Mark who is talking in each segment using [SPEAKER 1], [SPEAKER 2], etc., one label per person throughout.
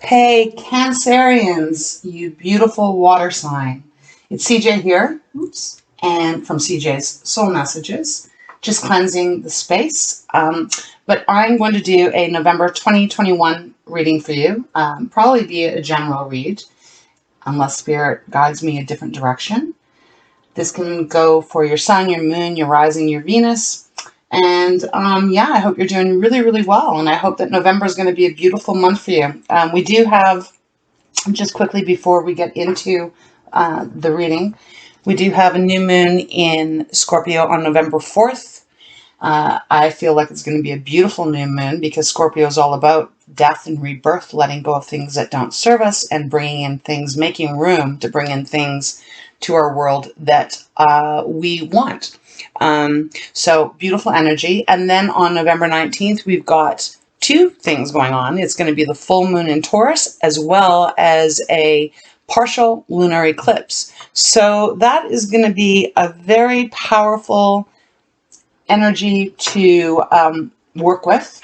[SPEAKER 1] Hey, Cancerians, you beautiful water sign. It's CJ here, oops, and from CJ's Soul Messages, just cleansing the space. But I'm going to do a November 2021 reading for you, probably be a general read, unless Spirit guides me a different direction. This can go for your sun, your moon, your rising, your Venus. And yeah, I hope you're doing really, really well. And I hope that November is going to be a beautiful month for you. We do have, just quickly before we get into the reading, we do have a new moon in Scorpio on November 4th. I feel like it's going to be a beautiful new moon because Scorpio is all about death and rebirth, letting go of things that don't serve us and bringing in things, making room to bring in things to our world that we want. So beautiful energy. And then on November 19th, we've got two things going on. It's going to be the full moon in Taurus as well as a partial lunar eclipse. So that is going to be a very powerful energy to work with.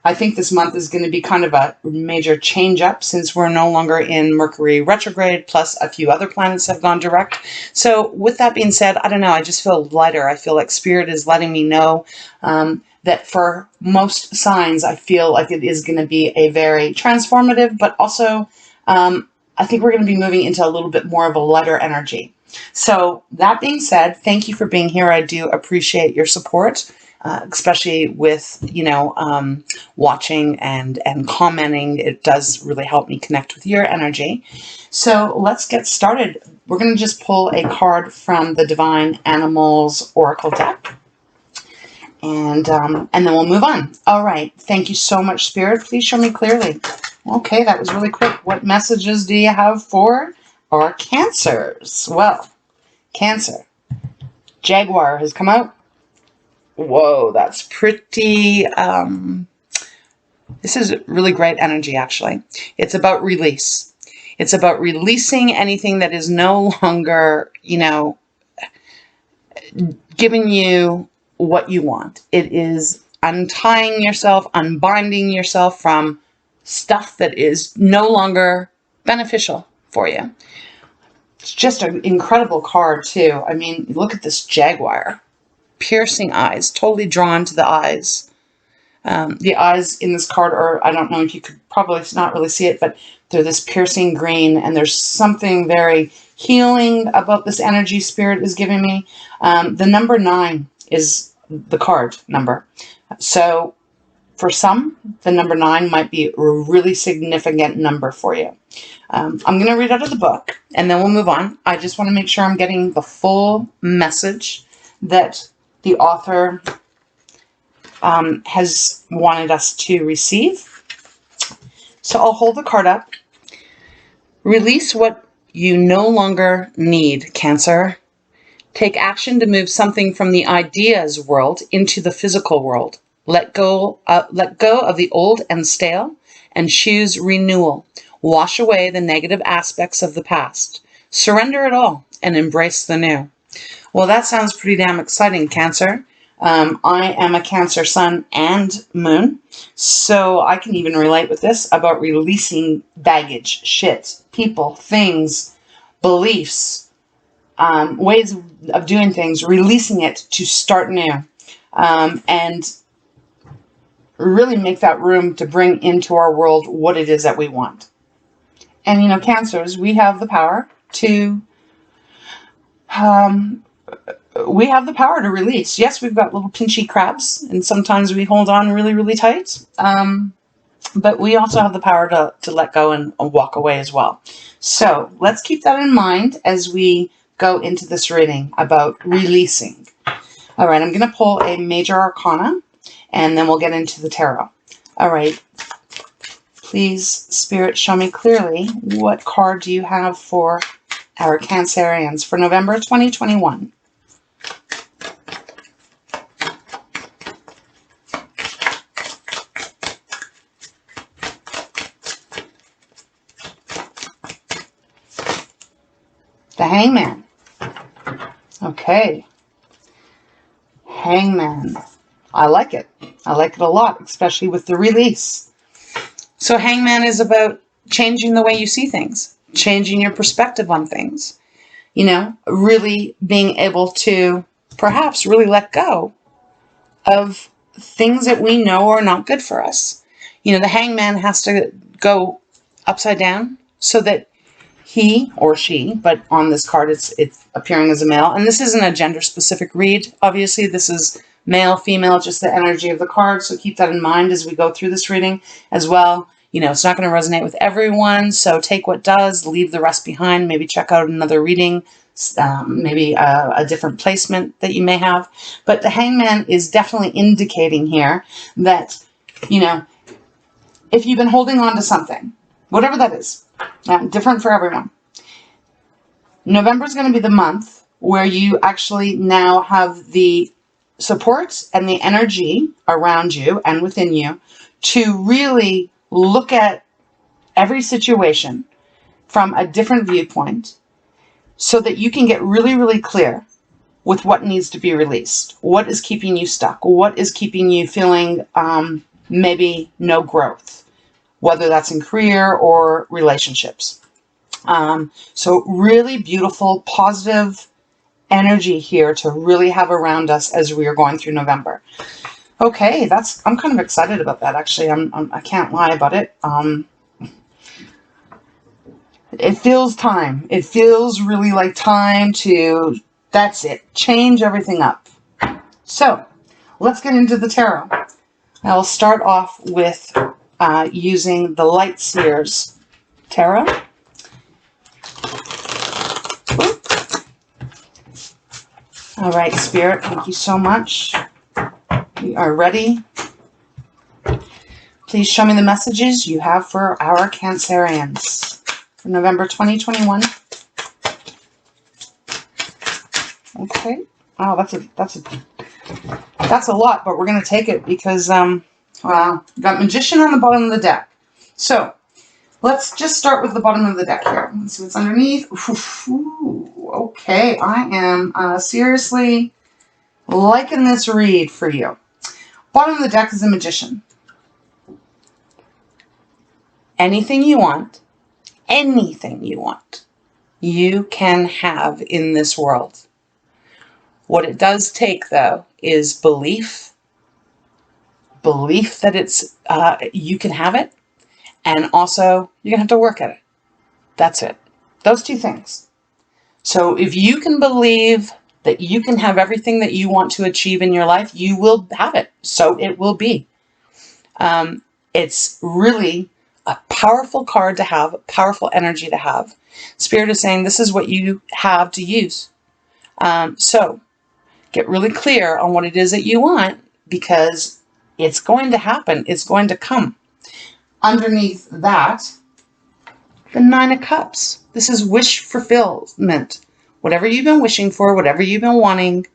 [SPEAKER 1] I think this month is going to be kind of a major change up since we're no longer in Mercury retrograde, plus a few other planets have gone direct. So with that being said, I don't know, I just feel lighter. I feel like Spirit is letting me know that for most signs, I feel like it is going to be a very transformative, but also I think we're going to be moving into a little bit more of a lighter energy. So that being said, thank you for being here. I do appreciate your support. Especially with, watching and commenting. It does really help me connect with your energy. So let's get started. We're going to just pull a card from the Divine Animals Oracle deck. And then we'll move on. All right. Thank you so much, Spirit. Please show me clearly. Okay, that was really quick. What messages do you have for our Cancers? Well, Cancer. Jaguar has come out. Whoa, that's pretty, this is really great energy, actually. It's about release. It's about releasing anything that is no longer, giving you what you want. It is untying yourself, unbinding yourself from stuff that is no longer beneficial for you. It's just an incredible card, too. I mean, look at this jaguar. Piercing eyes, totally drawn to the eyes. The eyes in this card are, I don't know if you could probably not really see it, but they're this piercing green, and there's something very healing about this energy Spirit is giving me. The number 9 is the card number. So for some, the number 9 might be a really significant number for you. I'm going to read out of the book, and then we'll move on. I just want to make sure I'm getting the full message that the author has wanted us to receive. So I'll hold the card up. Release what you no longer need, Cancer. Take action to move something from the ideas world into the physical world. Let go of the old and stale and choose renewal. Wash away the negative aspects of the past. Surrender it all and embrace the new. Well, that sounds pretty damn exciting, Cancer. I am a Cancer sun and moon, so I can even relate with this about releasing baggage, shit, people, things, beliefs, ways of doing things, releasing it to start new, and really make that room to bring into our world what it is that we want. And, Cancers, we have the power to... we have the power to release. Yes, we've got little pinchy crabs, and sometimes we hold on really, really tight. But we also have the power to let go and walk away as well. So let's keep that in mind as we go into this reading about releasing. All right, I'm going to pull a major arcana, and then we'll get into the tarot. All right. Please, Spirit, show me clearly what card do you have for our Cancerians for November 2021. The Hangman. Okay. Hangman. I like it. I like it a lot, especially with the release. So Hangman is about changing the way you see things, changing your perspective on things, you know, really being able to perhaps really let go of things that we know are not good for us. You know, the hangman has to go upside down so that he or she, but on this card it's appearing as a male, and this isn't a gender specific read. Obviously this is male, female, just the energy of the card, so keep that in mind as we go through this reading as well. You know, it's not going to resonate with everyone, so take what does, leave the rest behind. Maybe check out another reading, maybe a different placement that you may have. But the hangman is definitely indicating here that, you know, if you've been holding on to something, whatever that is, different for everyone, November is going to be the month where you actually now have the support and the energy around you and within you to really look at every situation from a different viewpoint so that you can get really, really clear with what needs to be released. What is keeping you stuck? What is keeping you feeling maybe no growth, whether that's in career or relationships. So really beautiful, positive energy here to really have around us as we are going through November. Okay, I'm kind of excited about that, actually. I can't lie about it. It feels time. It feels really like time to, that's it, change everything up. So let's get into the tarot. I'll start off with using the Light Seers tarot. All right, Spirit, thank you so much. We are ready. Please show me the messages you have for our Cancerians for November 2021. Okay. Wow, that's a lot, but we're going to take it because we got Magician on the bottom of the deck. So let's just start with the bottom of the deck here. Let's see what's underneath. Ooh, okay, I am seriously liking this read for you. Bottom of the deck is a Magician. Anything you want, you can have in this world. What it does take, though, is belief that it's you can have it, and also you're going to have to work at it. That's it. Those two things. So if you can believe that you can have everything that you want to achieve in your life, you will have it. So it will be. It's really a powerful card to have, a powerful energy to have. Spirit is saying this is what you have to use. So get really clear on what it is that you want, because it's going to happen. It's going to come. Underneath that, the Nine of Cups. This is wish fulfillment. Whatever you've been wishing for, whatever you've been wanting,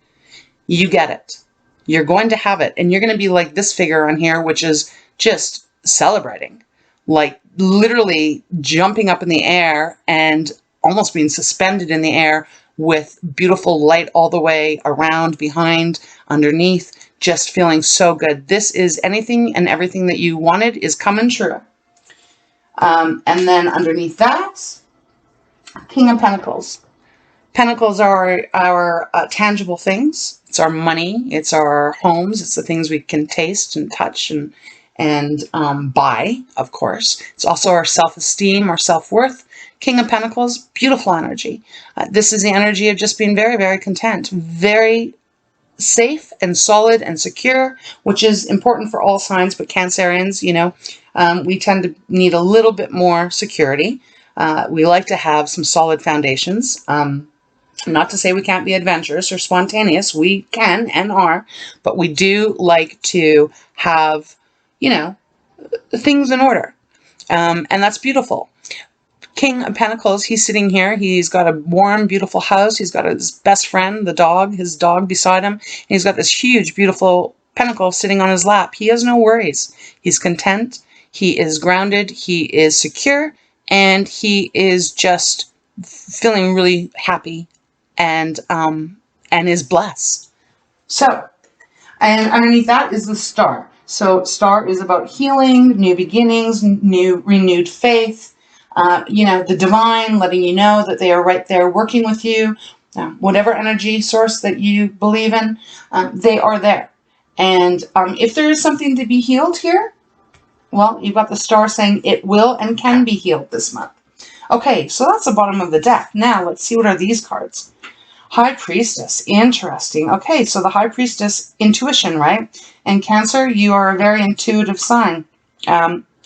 [SPEAKER 1] you get it. You're going to have it. And you're going to be like this figure on here, which is just celebrating. Like literally jumping up in the air and almost being suspended in the air with beautiful light all the way around, behind, underneath, just feeling so good. This is anything and everything that you wanted is coming true. And then underneath that, King of Pentacles. Pentacles are our tangible things. It's our money. It's our homes. It's the things we can taste and touch and buy, of course. It's also our self-esteem, our self-worth. King of Pentacles, beautiful energy. This is the energy of just being very, very content, very safe and solid and secure, which is important for all signs, but Cancerians, you know, we tend to need a little bit more security. We like to have some solid foundations. Not to say we can't be adventurous or spontaneous. We can and are, but we do like to have, you know, things in order. And that's beautiful. King of Pentacles, he's sitting here. He's got a warm, beautiful house. He's got his best friend, the dog, his dog beside him. And he's got this huge, beautiful pentacle sitting on his lap. He has no worries. He's content. He is grounded. He is secure. And he is just feeling really happy and is blessed. So, and underneath that is the Star. So Star is about healing, new beginnings, renewed faith, You know, the divine letting you know that they are right there working with you. Whatever energy source that you believe in, they are there. And if there is something to be healed here, well, you've got the star saying it will and can be healed this month. Okay, so that's the bottom of the deck. Now let's see what are these cards. High Priestess, interesting. Okay, so the High Priestess, intuition, right? And Cancer, you are a very intuitive sign.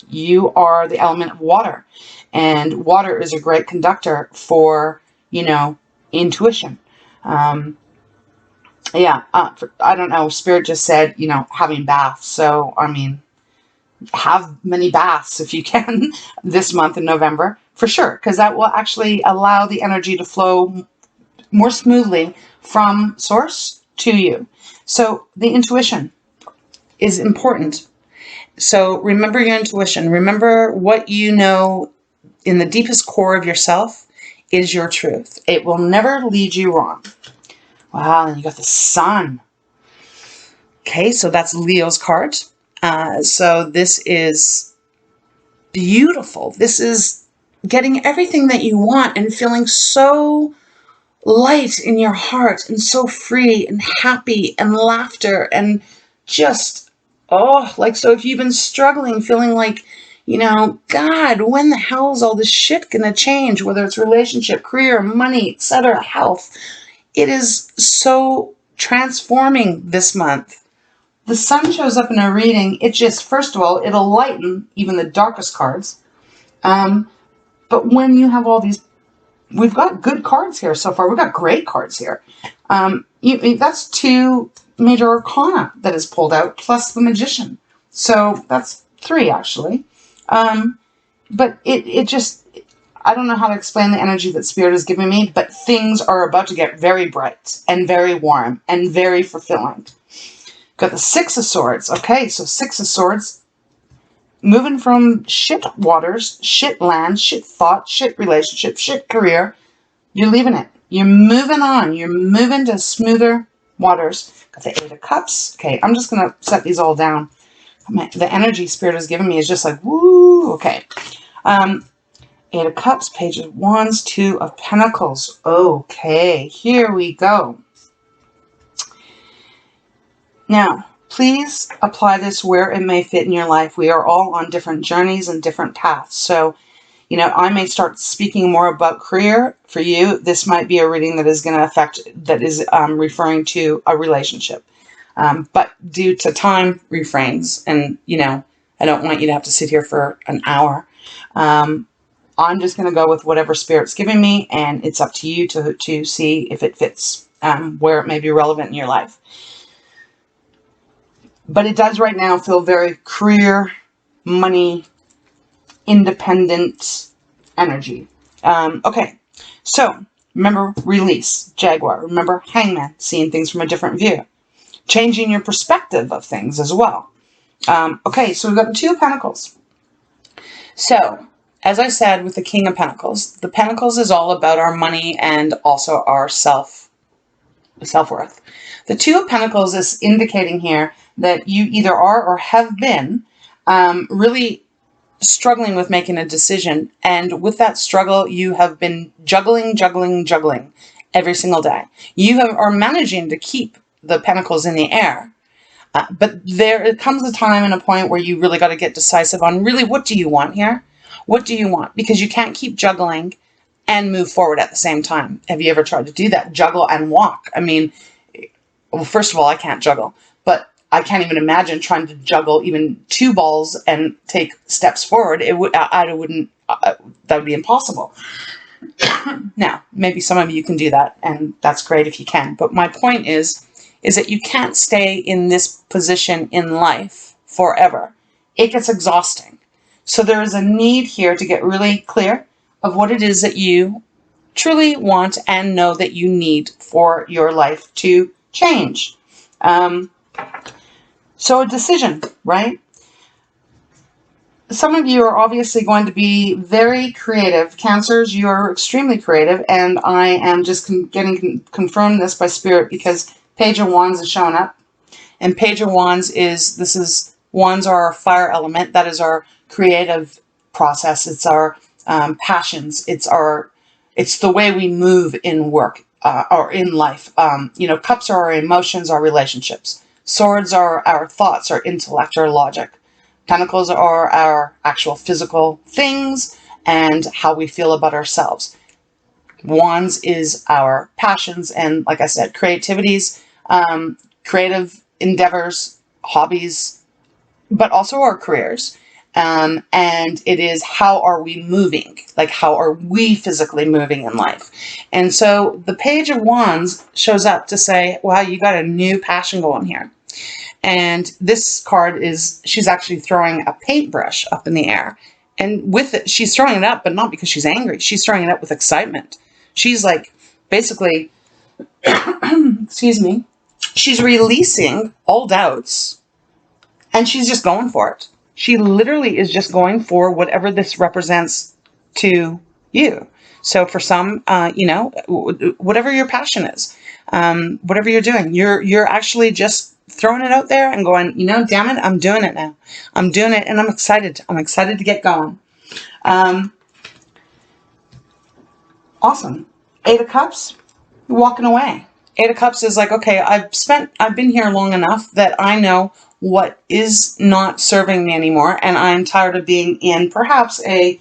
[SPEAKER 1] You are the element of water, and water is a great conductor for, you know, intuition. Yeah, I don't know, Spirit just said, you know, having baths. So, I mean, have many baths if you can this month in November, for sure, because that will actually allow the energy to flow more smoothly from source to you. So the intuition is important. So remember your intuition. Remember what you know in the deepest core of yourself is your truth. It will never lead you wrong. Wow, and you got the Sun. Okay, so that's Leo's card. So this is beautiful. This is getting everything that you want and feeling so light in your heart and so free and happy and laughter and just, oh, like, so if you've been struggling, feeling like, you know, God, when the hell is all this shit gonna change, whether it's relationship, career, money, etc., health, it is so transforming this month. The Sun shows up in a reading. It just, first of all, it'll lighten even the darkest cards. But when you have all these, we've got good cards here so far. We've got great cards here. That's 2 major arcana that is pulled out, plus the Magician. So that's 3, actually. But it just, I don't know how to explain the energy that Spirit is giving me, but things are about to get very bright and very warm and very fulfilling. Got the 6 of Swords. Okay, so 6 of Swords, moving from shit waters, shit land, shit thought, shit relationship, shit career. You're leaving it. You're moving on. You're moving to smoother waters. Got the 8 of Cups. Okay, I'm just going to set these all down. The energy Spirit has given me is just like, woo. Okay. 8 of Cups, Page of Wands, 2 of Pentacles. Okay, here we go. Now, please apply this where it may fit in your life. We are all on different journeys and different paths. So, you know, I may start speaking more about career. For you, this might be a reading that is going to affect, that is referring to a relationship. But due to time refrains, and, you know, I don't want you to have to sit here for an hour. I'm just going to go with whatever Spirit's giving me, and it's up to you to see if it fits where it may be relevant in your life. But it does right now feel very career, money, independent energy. Okay, so remember release, Jaguar. Remember Hangman, seeing things from a different view. Changing your perspective of things as well. Okay, so we've got the 2 of Pentacles. So, as I said with the King of Pentacles, the Pentacles is all about our money and also our self-worth. The 2 of Pentacles is indicating here that you either are or have been really struggling with making a decision. And with that struggle, you have been juggling every single day. You are managing to keep the Pentacles in the air. But there comes a time and a point where you really got to get decisive on really, what do you want here? What do you want? Because you can't keep juggling and move forward at the same time. Have you ever tried to do that? Juggle and walk. I mean, well, first of all, I can't juggle, but I can't even imagine trying to juggle even 2 balls and take steps forward. It would, that would be impossible. Now, maybe some of you can do that, and that's great if you can. But my point is that you can't stay in this position in life forever. It gets exhausting. So there is a need here to get really clear of what it is that you truly want and know that you need for your life to change. So a decision, right? Some of you are obviously going to be very creative. Cancers, you are extremely creative, and I am just getting confirmed this by Spirit because Page of Wands is showing up. And Page of Wands is, wands are our fire element. That is our creative process. It's our passions. It's the way we move in work or in life. Cups are our emotions, our relationships. Swords are our thoughts, our intellect, our logic. Pentacles are our actual physical things and how we feel about ourselves. Wands is our passions and, like I said, creativities, creative endeavors, hobbies, but also our careers. And it is how are we moving? Like, how are we physically moving in life? And so the Page of Wands shows up to say, wow, you got a new passion going here. And this card is, she's actually throwing a paintbrush up in the air. And with it, she's throwing it up, but not because she's angry. She's throwing it up with excitement. She's like, basically, excuse me, she's releasing all doubts and she's just going for it. She literally is just going for whatever this represents to you. So for some, whatever your passion is, whatever you're doing, you're actually just throwing it out there and going, damn it, I'm doing it now. I'm doing it and I'm excited. I'm excited to get going. Awesome. 8 of Cups, walking away. 8 of Cups is like, okay, I've been here long enough that I know what is not serving me anymore, and I'm tired of being in perhaps a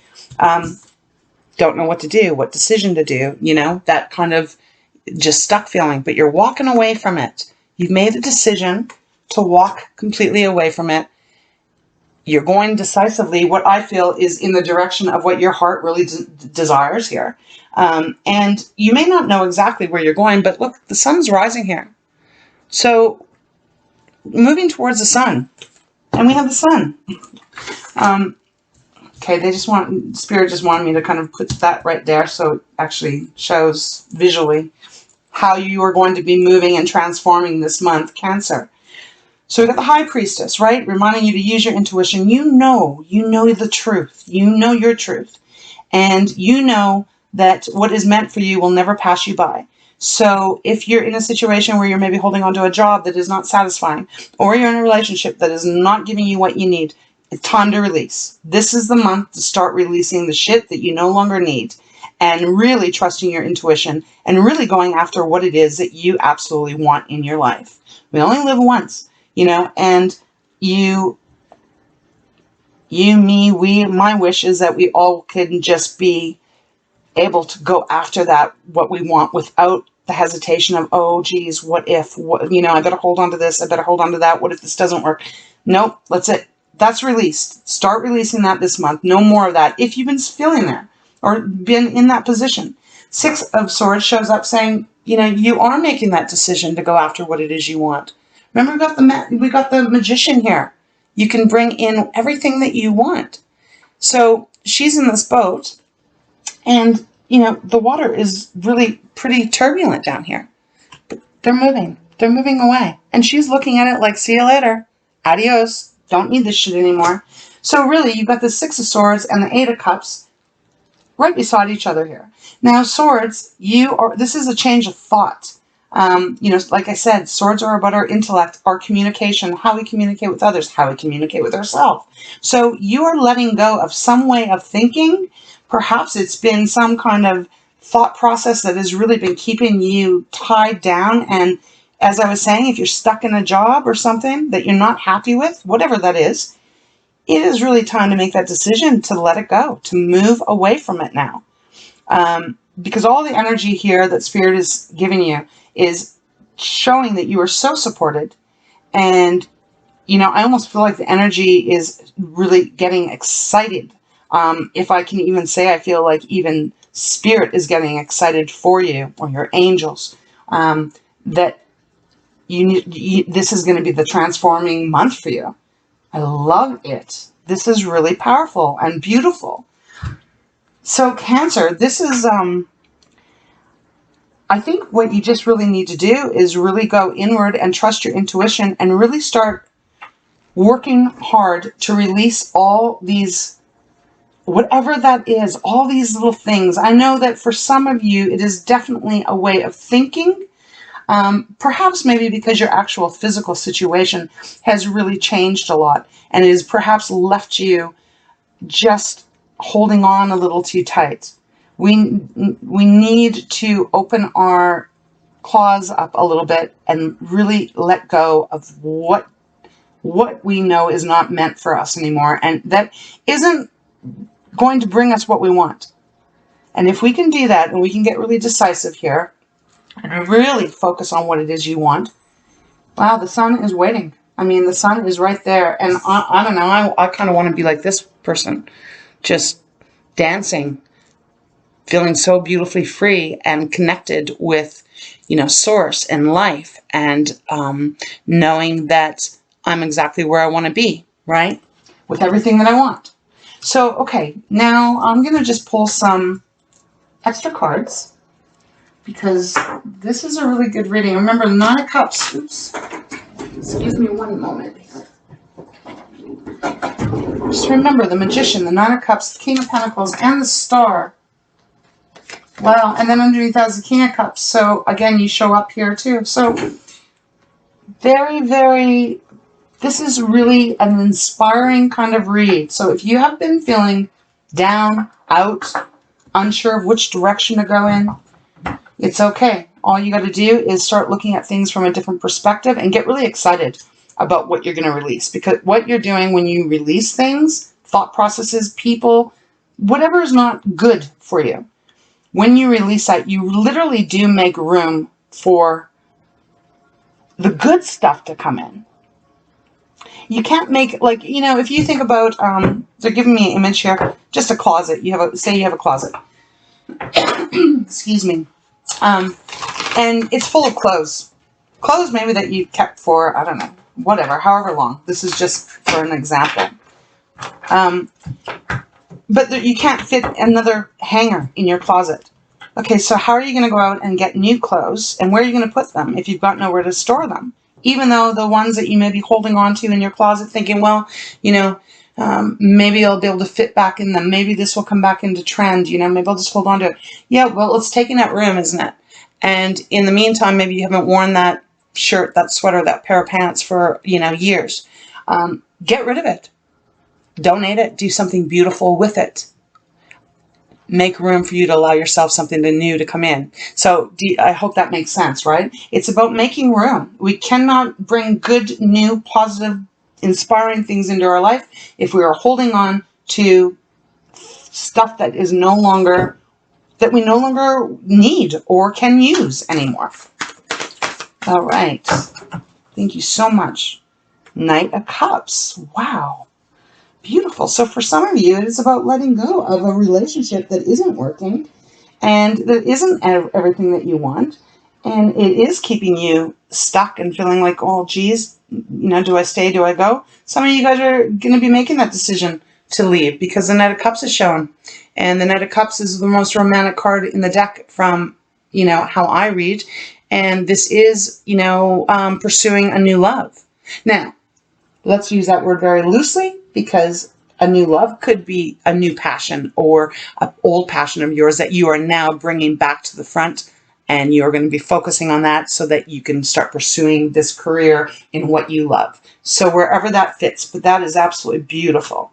[SPEAKER 1] don't know what to do, what decision to do, that kind of just stuck feeling, but you're walking away from it. You've made a decision to walk completely away from it. You're going decisively, what I feel is in the direction of what your heart really desires here. And you may not know exactly where you're going, but look, the sun's rising here. So moving towards the sun, and we have the sun. Okay, Spirit just wanted me to kind of put that right there so it actually shows visually how you are going to be moving and transforming this month, Cancer. So we got the High Priestess, right? Reminding you to use your intuition. You know the truth. You know your truth. And you know that what is meant for you will never pass you by. So if you're in a situation where you're maybe holding on to a job that is not satisfying, or you're in a relationship that is not giving you what you need, it's time to release. This is the month to start releasing the shit that you no longer need and really trusting your intuition and really going after what it is that you absolutely want in your life. We only live once, and you, me, we, my wish is that we all can just be able to go after that, what we want, without the hesitation of, oh, geez, what if, I better hold on to this, I better hold on to that, what if this doesn't work? Nope, that's it. That's released. Start releasing that this month. No more of that. If you've been feeling there or been in that position. 6 of Swords shows up saying, you are making that decision to go after what it is you want. Remember, we got the Magician here. You can bring in everything that you want. So she's in this boat, and, the water is really pretty turbulent down here. But they're moving. They're moving away. And she's looking at it like, see you later. Adios. Don't need this shit anymore. So really, you've got the 6 of Swords and the 8 of Cups right beside each other here. Now, Swords, this is a change of thought. Like I said, swords are about our intellect, our communication, how we communicate with others, how we communicate with ourselves. So you are letting go of some way of thinking. Perhaps it's been some kind of thought process that has really been keeping you tied down. And as I was saying, if you're stuck in a job or something that you're not happy with, whatever that is, it is really time to make that decision to let it go, to move away from it now. Because all the energy here that Spirit is giving you is showing that you are so supported. And, I almost feel like the energy is really getting excited. If I can even say, I feel like even Spirit is getting excited for you, or your angels, that this is going to be the transforming month for you. I love it. This is really powerful and beautiful. So Cancer, this is, I think what you just really need to do is really go inward and trust your intuition and really start working hard to release all these, whatever that is, all these little things. I know that for some of you, it is definitely a way of thinking. Perhaps maybe because your actual physical situation has really changed a lot and it has perhaps left you just holding on a little too tight. We need to open our claws up a little bit and really let go of what we know is not meant for us anymore, and that isn't going to bring us what we want. And if we can do that, and we can get really decisive here and really focus on what it is you want, wow, the sun is waiting. I mean, the sun is right there. And I don't know, I kind of want to be like this person, just dancing, feeling so beautifully free and connected with, you know, source and life, and knowing that I'm exactly where I want to be, right? With everything that I want. So, okay, now I'm going to just pull some extra cards, because this is a really good reading. Remember, the Nine of Cups. Oops. Excuse me one moment here. Just remember the Magician, the Nine of Cups, the King of Pentacles, and the Star. Wow, and then underneath that is the King of Cups. So, again, you show up here too. So, very, very, this is really an inspiring kind of read. So, if you have been feeling down, out, unsure of which direction to go in, it's okay. All you got to do is start looking at things from a different perspective and get really excited about what you're going to release. Because what you're doing when you release things, thought processes, people, whatever is not good for you, when you release that, you literally do make room for the good stuff to come in. You can't make, like, you know, if you think about, they're giving me an image here, just a closet. You have say you have a closet. Excuse me. And it's full of clothes. Clothes maybe that you kept for, I don't know, whatever, however long. This is just for an example. But you can't fit another hanger in your closet. Okay, so how are you going to go out and get new clothes, and where are you going to put them if you've got nowhere to store them? Even though the ones that you may be holding on to in your closet thinking, well, you know, maybe I'll be able to fit back in them. Maybe this will come back into trend. You know, maybe I'll just hold on to it. Yeah, well, it's taking that room, isn't it? And in the meantime, maybe you haven't worn that shirt, that sweater, that pair of pants for, you know, years. Get rid of it. Donate it. Do something beautiful with it. Make room for you to allow yourself something new to come in. So I hope that makes sense, right? It's about making room. We cannot bring good, new, positive, inspiring things into our life if we are holding on to stuff that is no longer, that we no longer need or can use anymore. All right. Thank you so much. Knight of Cups. Wow. Beautiful. So for some of you, it is about letting go of a relationship that isn't working and that isn't everything that you want. And it is keeping you stuck and feeling like, oh, geez, you know, do I stay? Do I go? Some of you guys are going to be making that decision to leave because the Knight of Cups is showing. And the Knight of Cups is the most romantic card in the deck from, you know, how I read. And this is, you know, pursuing a new love. Now, let's use that word very loosely, because a new love could be a new passion or an old passion of yours that you are now bringing back to the front, and you're going to be focusing on that so that you can start pursuing this career in what you love. So wherever that fits, but that is absolutely beautiful.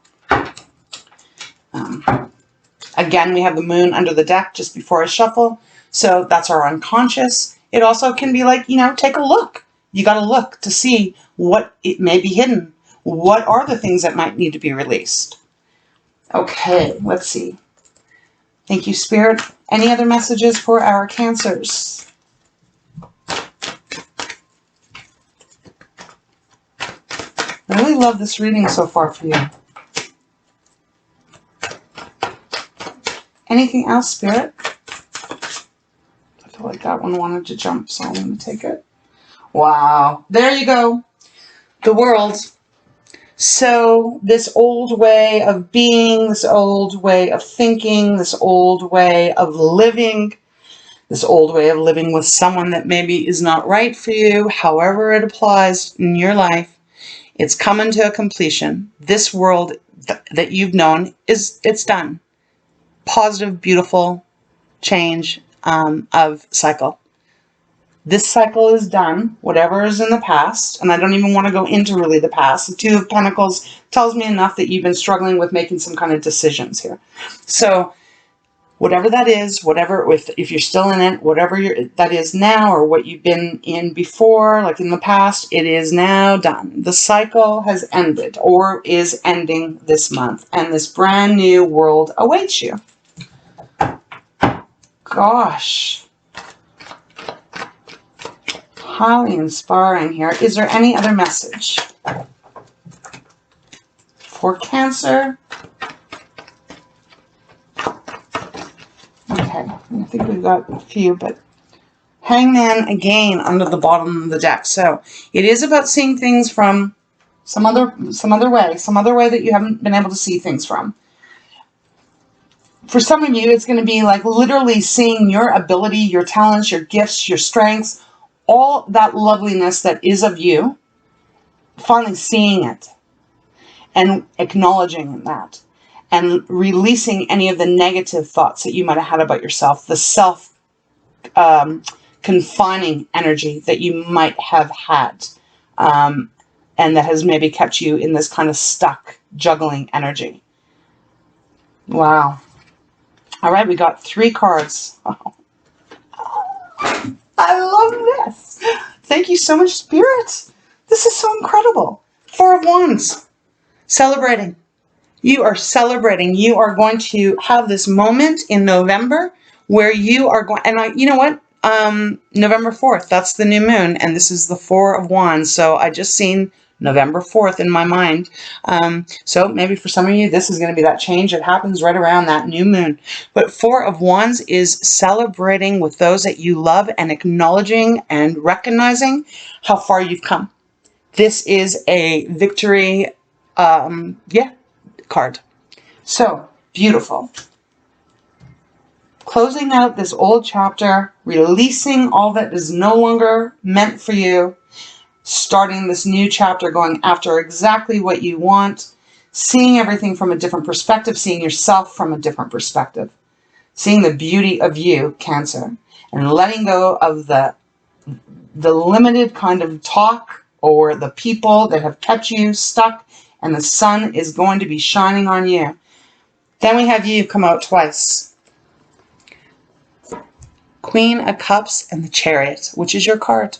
[SPEAKER 1] Again, we have the moon under the deck just before I shuffle. So that's our unconscious. It also can be like, you know, take a look. You got to look to see what it may be hidden. What are the things that might need to be released? Okay, let's see. Thank you, Spirit. Any other messages for our Cancers? I really love this reading so far for you. Anything else, Spirit? I feel like that one wanted to jump, so I'm going to take it. Wow. There you go. The World. So this old way of being, this old way of thinking, this old way of living, this old way of living with someone that maybe is not right for you, however it applies in your life, it's coming to a completion. This world that you've known, it's done. Positive, beautiful change of cycle. This cycle is done, whatever is in the past, and I don't even want to go into really the past. The Two of Pentacles tells me enough that you've been struggling with making some kind of decisions here. So whatever that is, whatever, if you're still in it, whatever that is now, or what you've been in before, like in the past, it is now done. The cycle has ended, or is ending this month, and this brand new world awaits you. Gosh. Highly inspiring here. Is there any other message for Cancer? Okay, I think we've got a few, but Hangman again under the bottom of the deck. So it is about seeing things from some other way that you haven't been able to see things from. For some of you, it's going to be like literally seeing your ability, your talents, your gifts, your strengths, all that loveliness that is of you, finally seeing it and acknowledging that and releasing any of the negative thoughts that you might have had about yourself, the self-confining energy that you might have had, and that has maybe kept you in this kind of stuck, juggling energy. Wow. All right, we got 3 cards. Oh. I love this. Thank you so much, Spirit. This is so incredible. 4 of Wands. Celebrating. You are celebrating. You are going to have this moment in November where you are going, and you know what? November 4th, that's the new moon, and this is the 4 of Wands. So I just seen November 4th in my mind. So maybe for some of you, this is going to be that change that happens right around that new moon. But 4 of Wands is celebrating with those that you love and acknowledging and recognizing how far you've come. This is a victory, card. So beautiful. Closing out this old chapter, releasing all that is no longer meant for you, starting this new chapter, going after exactly what you want, seeing everything from a different perspective, seeing yourself from a different perspective, seeing the beauty of you, Cancer, and letting go of the limited kind of talk or the people that have kept you stuck, and the sun is going to be shining on you. Then we have you come out twice. Queen of Cups and the Chariot, which is your card.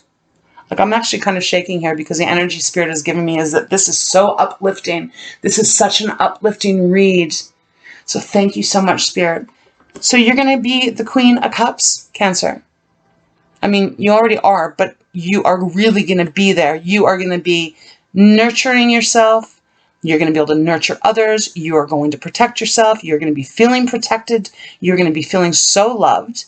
[SPEAKER 1] Like, I'm actually kind of shaking here because the energy Spirit has given me is that this is so uplifting. This is such an uplifting read. So thank you so much, Spirit. So you're going to be the Queen of Cups, Cancer. I mean, you already are, but you are really going to be there. You are going to be nurturing yourself. You're going to be able to nurture others. You are going to protect yourself. You're going to be feeling protected. You're going to be feeling so loved.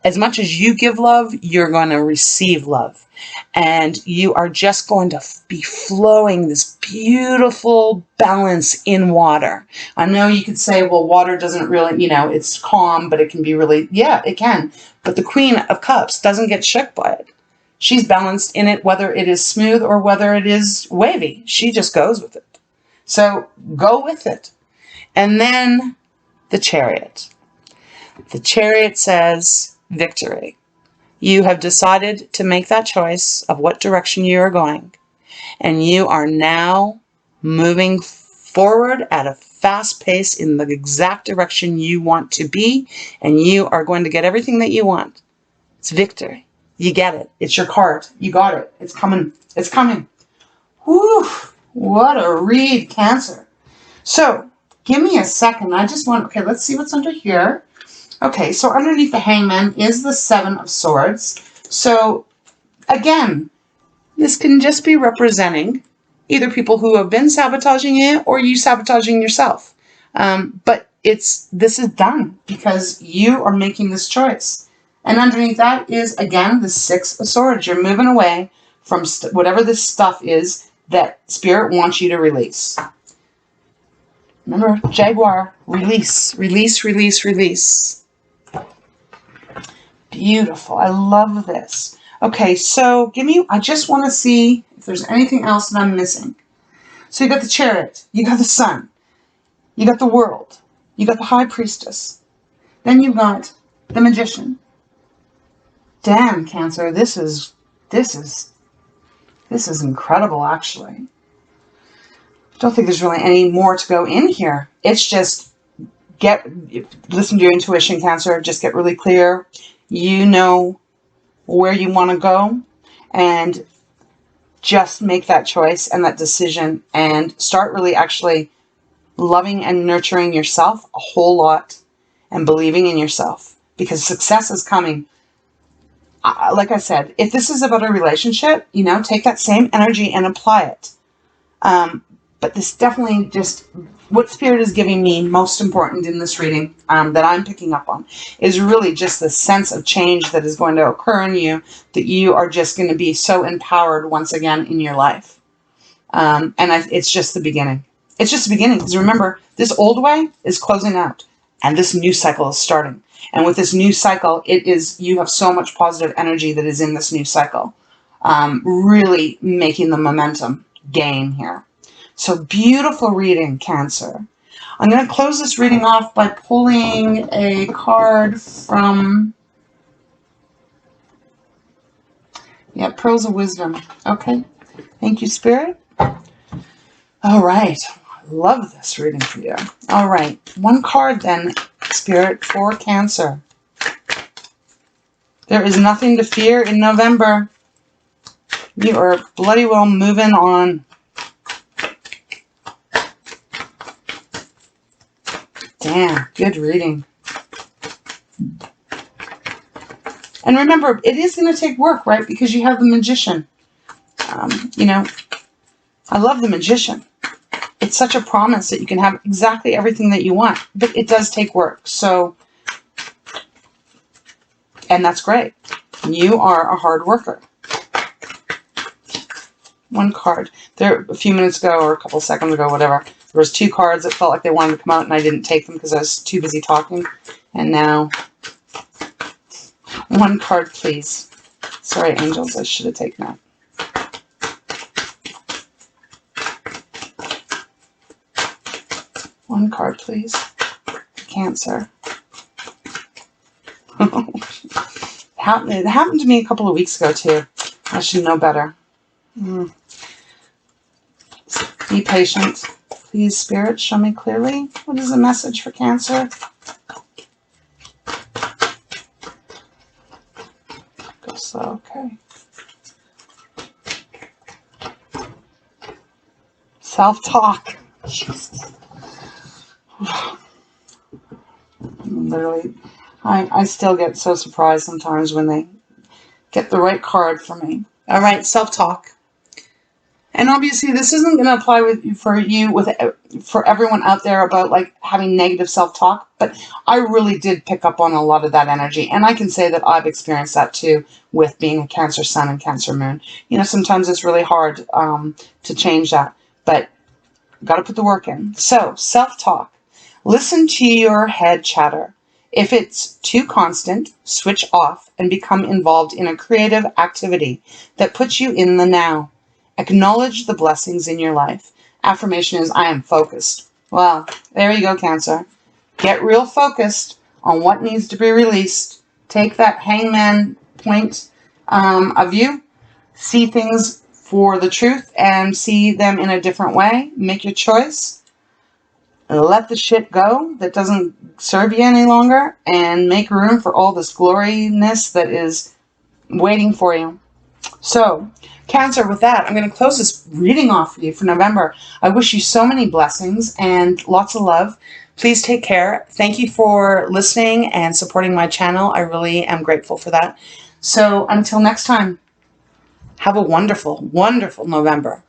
[SPEAKER 1] As much as you give love, you're going to receive love. And you are just going to be flowing this beautiful balance in water. I know you could say, well, water doesn't really, it's calm, but it can be really, yeah, it can. But the Queen of Cups doesn't get shook by it. She's balanced in it, whether it is smooth or whether it is wavy. She just goes with it. So go with it. And then the Chariot. The Chariot says victory. You have decided to make that choice of what direction you are going. And you are now moving forward at a fast pace in the exact direction you want to be. And you are going to get everything that you want. It's victory. You get it. It's your card. You got it. It's coming. It's coming. Whew. What a read, Cancer. So give me a second. I just want, okay, let's see what's under here. Okay, so underneath the Hangman is the 7 of Swords. So again, this can just be representing either people who have been sabotaging you or you sabotaging yourself. But this is done because you are making this choice. And underneath that is, again, the 6 of Swords. You're moving away from whatever this stuff is that Spirit wants you to release. Remember, Jaguar, release, release, release, release. Beautiful. I love this. Okay, so I just want to see if there's anything else that I'm missing. So you got the Chariot, you got the Sun, you got the World, you got the High Priestess, then you've got the Magician, Damn, Cancer, this is incredible, actually. I don't think there's really any more to go in here. It's just listen to your intuition, Cancer. Just get really clear. You know where you want to go, and just make that choice and that decision, and start really actually loving and nurturing yourself a whole lot and believing in yourself, because success is coming. Like I said, if this is about a relationship, you know, take that same energy and apply it. But this definitely just, what Spirit is giving me most important in this reading that I'm picking up on is really just the sense of change that is going to occur in you, that you are just going to be so empowered once again in your life. It's just the beginning. It's just the beginning, because remember, this old way is closing out and this new cycle is starting. And with this new cycle, you have so much positive energy that is in this new cycle, really making the momentum gain here. So beautiful reading, Cancer. I'm going to close this reading off by pulling a card from, Pearls of Wisdom. Okay. Thank you, Spirit. All right. Love this reading for you. All right. One card then, Spirit, for Cancer. There is nothing to fear in November. You are bloody well moving on. Damn, good reading. And remember, it is going to take work, right? Because you have the Magician. You know, I love the Magician. It's such a promise that you can have exactly everything that you want. But it does take work. So, and that's great. You are a hard worker. One card. There, a few minutes ago, or a couple seconds ago, whatever, there was two cards that felt like they wanted to come out, and I didn't take them because I was too busy talking. And now, one card, please. Sorry, angels, I should have taken that. One card, please. Cancer. It happened to me a couple of weeks ago, too. I should know better. Be patient. Please, Spirit, show me clearly. What is the message for Cancer? Go slow, okay. Self-talk. Jesus. Literally, I still get so surprised sometimes when they get the right card for me. All right, self-talk. And obviously, this isn't going to apply for everyone out there about like having negative self-talk. But I really did pick up on a lot of that energy, and I can say that I've experienced that too with being a Cancer Sun and Cancer Moon. You know, sometimes it's really hard to change that, but got to put the work in. So, self-talk. Listen to your head chatter. If it's too constant, switch off and become involved in a creative activity that puts you in the now. Acknowledge the blessings in your life. Affirmation is, I am focused. Well, there you go, Cancer. Get real focused on what needs to be released. Take that hangman point of view. See things for the truth and see them in a different way. Make your choice. Let the shit go that doesn't serve you any longer, and make room for all this gloriness that is waiting for you. So, Cancer, with that, I'm going to close this reading off for you for November. I wish you so many blessings and lots of love. Please take care. Thank you for listening and supporting my channel. I really am grateful for that. So, until next time, have a wonderful, wonderful November.